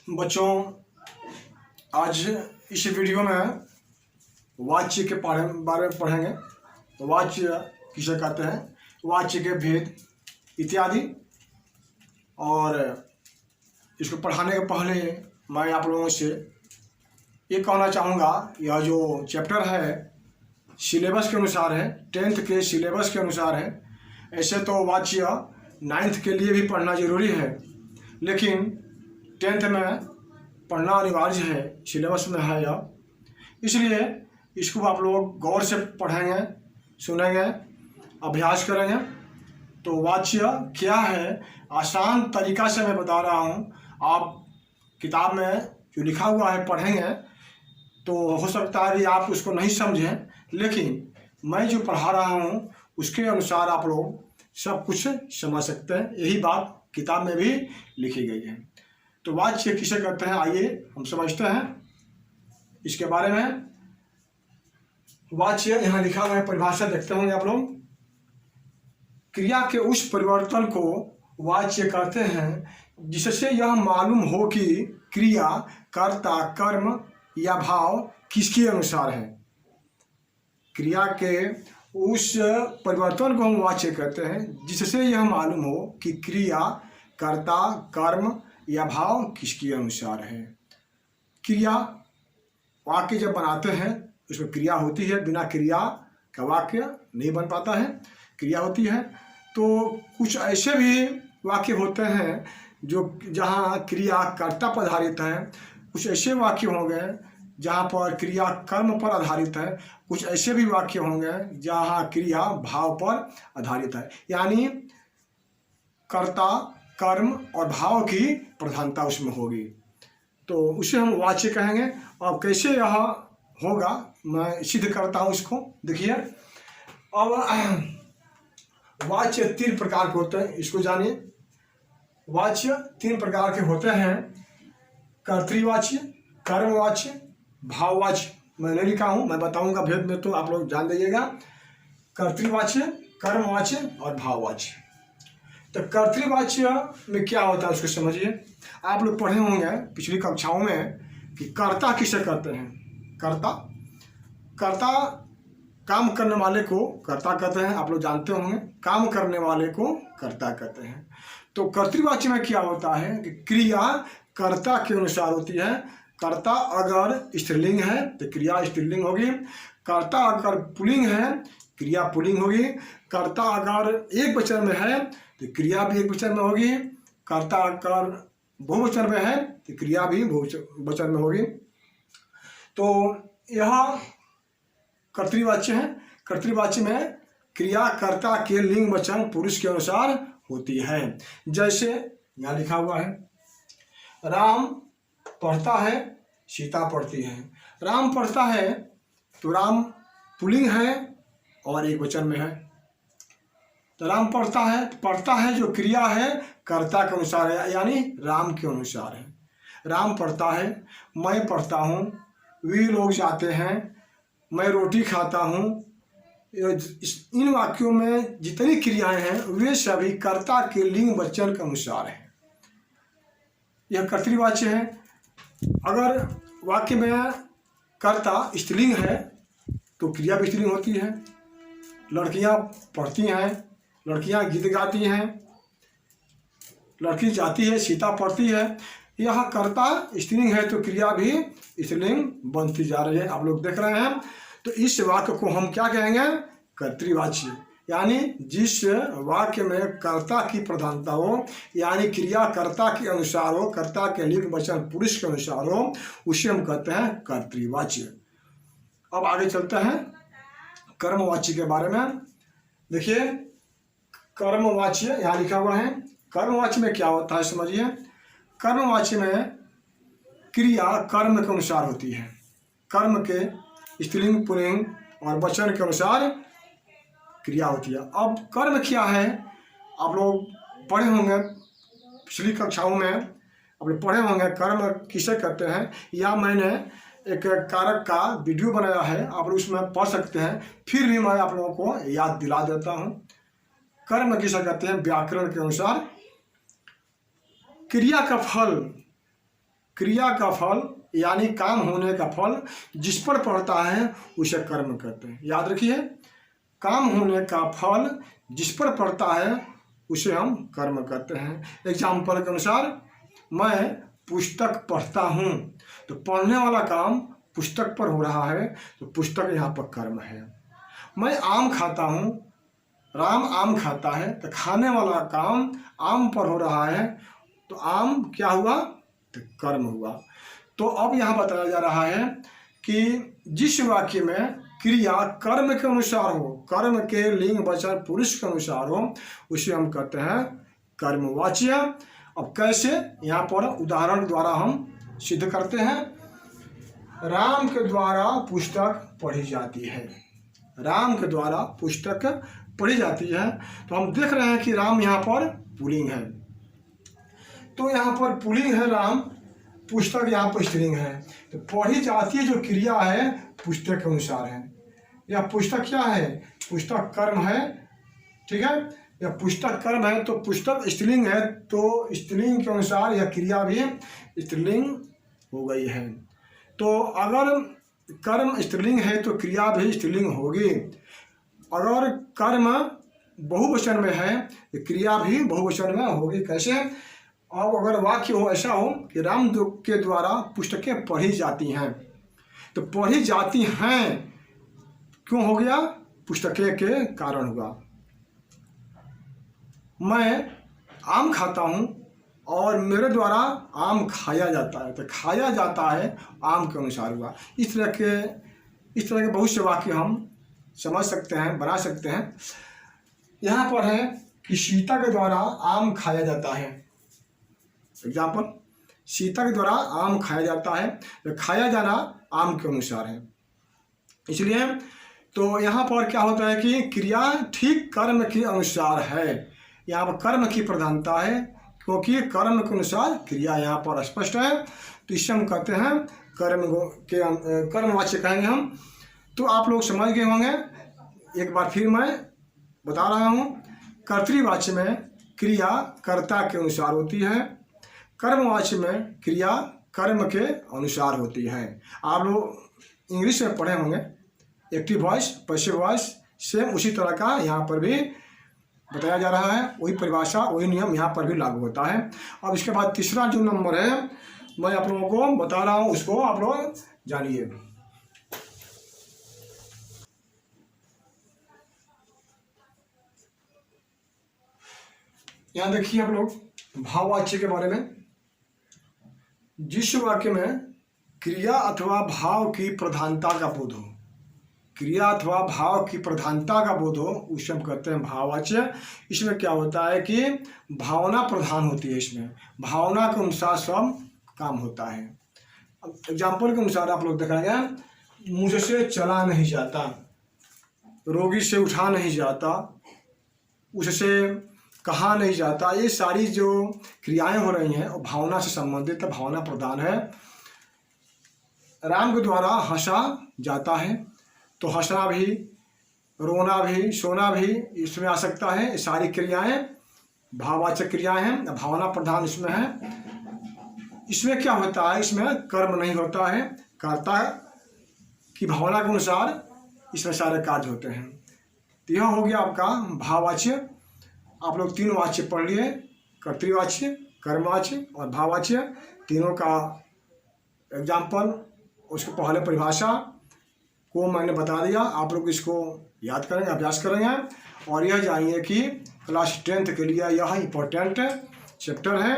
बच्चों, आज इस वीडियो में वाच्य के बारे में पढ़ेंगे। तो वाच्य किसे कहते हैं, वाच्य के भेद इत्यादि। और इसको पढ़ाने के पहले मैं आप लोगों से ये कहना चाहूँगा, यह जो चैप्टर है सिलेबस के अनुसार है, 10th के सिलेबस के अनुसार है। ऐसे तो वाच्य 9th के लिए भी पढ़ना ज़रूरी है, लेकिन 10th में पढ़ना अनिवार्य है, सिलेबस में है यह। इसलिए इसको आप लोग गौर से पढ़ेंगे, सुनेंगे, अभ्यास करेंगे। तो वाच्य क्या है, आसान तरीका से मैं बता रहा हूँ। आप किताब में जो लिखा हुआ है पढ़ेंगे तो हो सकता है कि आप उसको नहीं समझें, लेकिन मैं जो पढ़ा रहा हूँ उसके अनुसार आप लोग सब कुछ समझ सकते हैं। यही बात किताब में भी लिखी गई है। तो वाच्य किसे कहते हैं, आइए हम समझते हैं इसके बारे में। वाच्य यहाँ लिखा हुआ है, परिभाषा देखते होंगे आप लोग। क्रिया के उस परिवर्तन को वाच्य कहते हैं जिससे यह मालूम हो कि क्रिया, कर्ता, कर्म या भाव किसके अनुसार है। क्रिया के उस परिवर्तन को हम वाच्य कहते हैं जिससे यह मालूम हो कि क्रिया, कर्ता, कर्म या भाव किसके अनुसार है। क्रिया, वाक्य जब बनाते हैं उसमें क्रिया होती है, बिना क्रिया का वाक्य नहीं बन पाता है, क्रिया होती है। तो कुछ ऐसे भी वाक्य होते हैं जो जहाँ क्रिया कर्ता पर आधारित है, कुछ ऐसे वाक्य होंगे जहाँ पर क्रिया कर्म पर आधारित है, कुछ ऐसे भी वाक्य होंगे जहाँ क्रिया भाव पर आधारित है। यानी कर्ता, कर्म और भाव की प्रधानता उसमें होगी, तो उसे हम वाच्य कहेंगे। अब कैसे यह होगा मैं सिद्ध करता हूँ इसको, देखिए। अब वाच्य 3 प्रकार के होते हैं, इसको जानिए। वाच्य 3 प्रकार के होते हैं, कर्तृवाच्य, कर्मवाच्य, भाववाच्य। मैंने लिखा हूँ, मैं बताऊंगा भेद में, तो आप लोग जान लीजिएगा। कर्तृवाच्य, कर्मवाच्य और भाववाच्य। तो कर्तृवाच्य में क्या होता है उसको समझिए। आप लोग पढ़े होंगे पिछली कक्षाओं में कि कर्ता किसे कहते हैं। कर्ता काम करने वाले को कर्ता कहते हैं, आप लोग जानते होंगे। काम करने वाले को कर्ता कहते हैं। तो कर्तृवाच्य में क्या होता है कि क्रिया कर्ता के अनुसार होती है। कर्ता अगर स्त्रीलिंग है तो क्रिया स्त्रीलिंग होगी, कर्ता अगर पुल्लिंग है क्रिया पुल्लिंग होगी, कर्ता अगर एक वचन में है तो क्रिया भी एक वचन में होगी, कर्ता अगर बहुवचन में है तो क्रिया भी बहुवचन में होगी। तो यह कर्तृवाच्य है। कर्तृवाच्य में क्रिया कर्ता के लिंग वचन पुरुष के अनुसार होती है। जैसे यहाँ लिखा हुआ है, राम पढ़ता है, सीता पढ़ती है। राम पढ़ता है तो राम पुल्लिंग है और एक वचन में है। तो राम पढ़ता है जो क्रिया है कर्ता के अनुसार है, यानी राम के अनुसार है। राम पढ़ता है, मैं पढ़ता हूँ, वे लोग जाते हैं, मैं रोटी खाता हूँ। इन वाक्यों में जितनी क्रियाएं हैं वे सभी कर्ता के लिंग वचन के अनुसार है। यह कर्तृवाच्य है। अगर वाक्य में कर्ता स्त्रीलिंग है तो क्रिया भी स्त्रीलिंग होती है। लड़कियां पढ़ती हैं, लड़कियां गीत गाती हैं, लड़की जाती है, सीता पढ़ती है। यह कर्ता स्त्रीलिंग है तो क्रिया भी स्त्रीलिंग बनती जा रही है, आप लोग देख रहे हैं। तो इस वाक्य को हम क्या कहेंगे, कर्तृवाच्य। यानी जिस वाक्य में कर्ता की प्रधानता हो, यानी क्रिया कर्ता के अनुसार हो, कर्ता के लिंग वचन पुरुष के अनुसार हो, उसे हम कहते हैं कर्तृवाच्य। अब आगे चलते हैं कर्मवाच्य के बारे में। देखिए, कर्मवाच्य यहाँ लिखा हुआ है। कर्मवाच्य में क्या होता है समझिए। कर्मवाच्य में क्रिया कर्म के अनुसार होती है। कर्म के स्त्रीलिंग, पुल्लिंग और वचन के अनुसार क्रिया होती है। अब कर्म क्या है, आप लोग पढ़े होंगे पिछली कक्षाओं में, आप लोग पढ़े होंगे कर्म किसे कहते हैं, या मैंने एक कारक का वीडियो बनाया है, आप लोग उसमें पढ़ सकते हैं। फिर भी मैं आप लोगों को याद दिला देता हूँ। कर्म किसे कहते हैं व्याकरण के अनुसार। क्रिया का फल क्रिया का फल यानी काम होने का फल जिस पर पड़ता है उसे कर्म कहते हैं। याद रखिए, काम होने का फल जिस पर पड़ता है उसे हम कर्म कहते हैं। एग्जाम्पल के अनुसार, मैं पुस्तक पढ़ता हूँ, तो पढ़ने वाला काम पुस्तक पर हो रहा है, तो पुस्तक यहाँ पर कर्म है। मैं आम खाता हूँ, राम आम खाता है, तो खाने वाला काम आम पर हो रहा है, तो आम क्या हुआ, तो कर्म हुआ। तो अब यहाँ बताया जा रहा है कि जिस वाक्य में क्रिया कर्म के अनुसार हो, कर्म के लिंग वचन पुरुष के अनुसार हो, उसे हम कहते हैं कर्मवाच्य। अब कैसे, यहाँ पर उदाहरण द्वारा हम सिद्ध करते हैं। राम के द्वारा पुस्तक पढ़ी जाती है, राम के द्वारा पुस्तक पढ़ी जाती है। तो हम देख रहे हैं कि राम यहाँ पर पुल्लिंग है, तो यहाँ पर पुल्लिंग है राम, पुस्तक यहाँ पर स्त्रीलिंग है। तो पढ़ी जाती है जो क्रिया है पुस्तक के अनुसार है। यह पुस्तक क्या है, पुस्तक कर्म है, ठीक है। यह पुस्तक कर्म है, तो पुस्तक स्त्रीलिंग है, तो स्त्रीलिंग के अनुसार यह क्रिया भी स्त्रीलिंग हो गई है। तो अगर कर्म स्त्रीलिंग है तो क्रिया भी स्त्रीलिंग होगी। अगर कर्म बहुवचन में है तो क्रिया भी बहुवचन में होगी। कैसे, अब अगर वाक्य हो ऐसा हो कि राम के द्वारा पुस्तकें पढ़ी जाती हैं, तो पढ़ी जाती हैं क्यों हो गया, पुस्तकें के कारण हुआ। मैं आम खाता हूँ और मेरे द्वारा आम खाया जाता है, तो खाया जाता है आम के अनुसार हुआ। इस तरह के बहुत से वाक्य हम समझ सकते हैं, बना सकते हैं। यहाँ पर है कि सीता के द्वारा आम खाया जाता है। एग्जाम्पल, सीता के द्वारा आम खाया जाता है, तो खाया जाना आम के अनुसार है। इसलिए तो यहाँ पर क्या होता है कि क्रिया ठीक कर्म के अनुसार है। यहाँ पर कर्म की प्रधानता है, क्योंकि कर्म के अनुसार क्रिया यहाँ पर स्पष्ट है, तो इससे हम कहते हैं कर्मवाच्य कहेंगे हम। तो आप लोग समझ गए होंगे। एक बार फिर मैं बता रहा हूँ, कर्तृवाच्य में क्रिया कर्ता के अनुसार होती है, कर्मवाच्य में क्रिया कर्म के अनुसार होती है। आप लोग इंग्लिश में पढ़े होंगे, active voice, passive voice, same उसी तरह का यहाँ पर भी बताया जा रहा है। वही परिभाषा, वही नियम यहाँ पर भी लागू होता है। अब इसके बाद तीसरा जो नंबर है मैं आप लोगों को बता रहा हूँ, उसको आप लोग जानिए। यहाँ देखिए आप लोग भाववाच्य के बारे में। जिस वाक्य में क्रिया अथवा भाव की प्रधानता का बोध हो, क्रिया अथवा भाव की प्रधानता का बोध हो, उसे हम कहते हैं भाववाच्य। इसमें क्या होता है कि भावना प्रधान होती है, इसमें भावना के अनुसार सब काम होता है। एग्जाम्पल के अनुसार आप लोग देखेंगे, मुझसे चला नहीं जाता, रोगी से उठा नहीं जाता, उससे कहा नहीं जाता, ये सारी जो क्रियाएं हो रही हैं वो भावना से संबंधित है, भावना प्रधान है। राम के द्वारा हंसा जाता है, तो हंसना भी, रोना भी, सोना भी इसमें आ सकता है। ये सारी क्रियाएं भाववाचक क्रियाएं हैं, भावना प्रधान इसमें है। इसमें क्या होता है, इसमें कर्म नहीं होता है, कर्ता की भावना के अनुसार इसमें सारे कार्य होते हैं। तो यह हो गया आपका भाववाच्य। आप लोग तीन वाच्य पढ़ लिए, कर्तृवाच्य, कर्मवाच्य और भाववाच्य। तीनों का एग्जाम्पल, उसके पहले परिभाषा को मैंने बता दिया। आप लोग इसको याद करेंगे, अभ्यास करेंगे और यह जानिए कि क्लास 10th के लिए यह इम्पोर्टेंट चैप्टर है।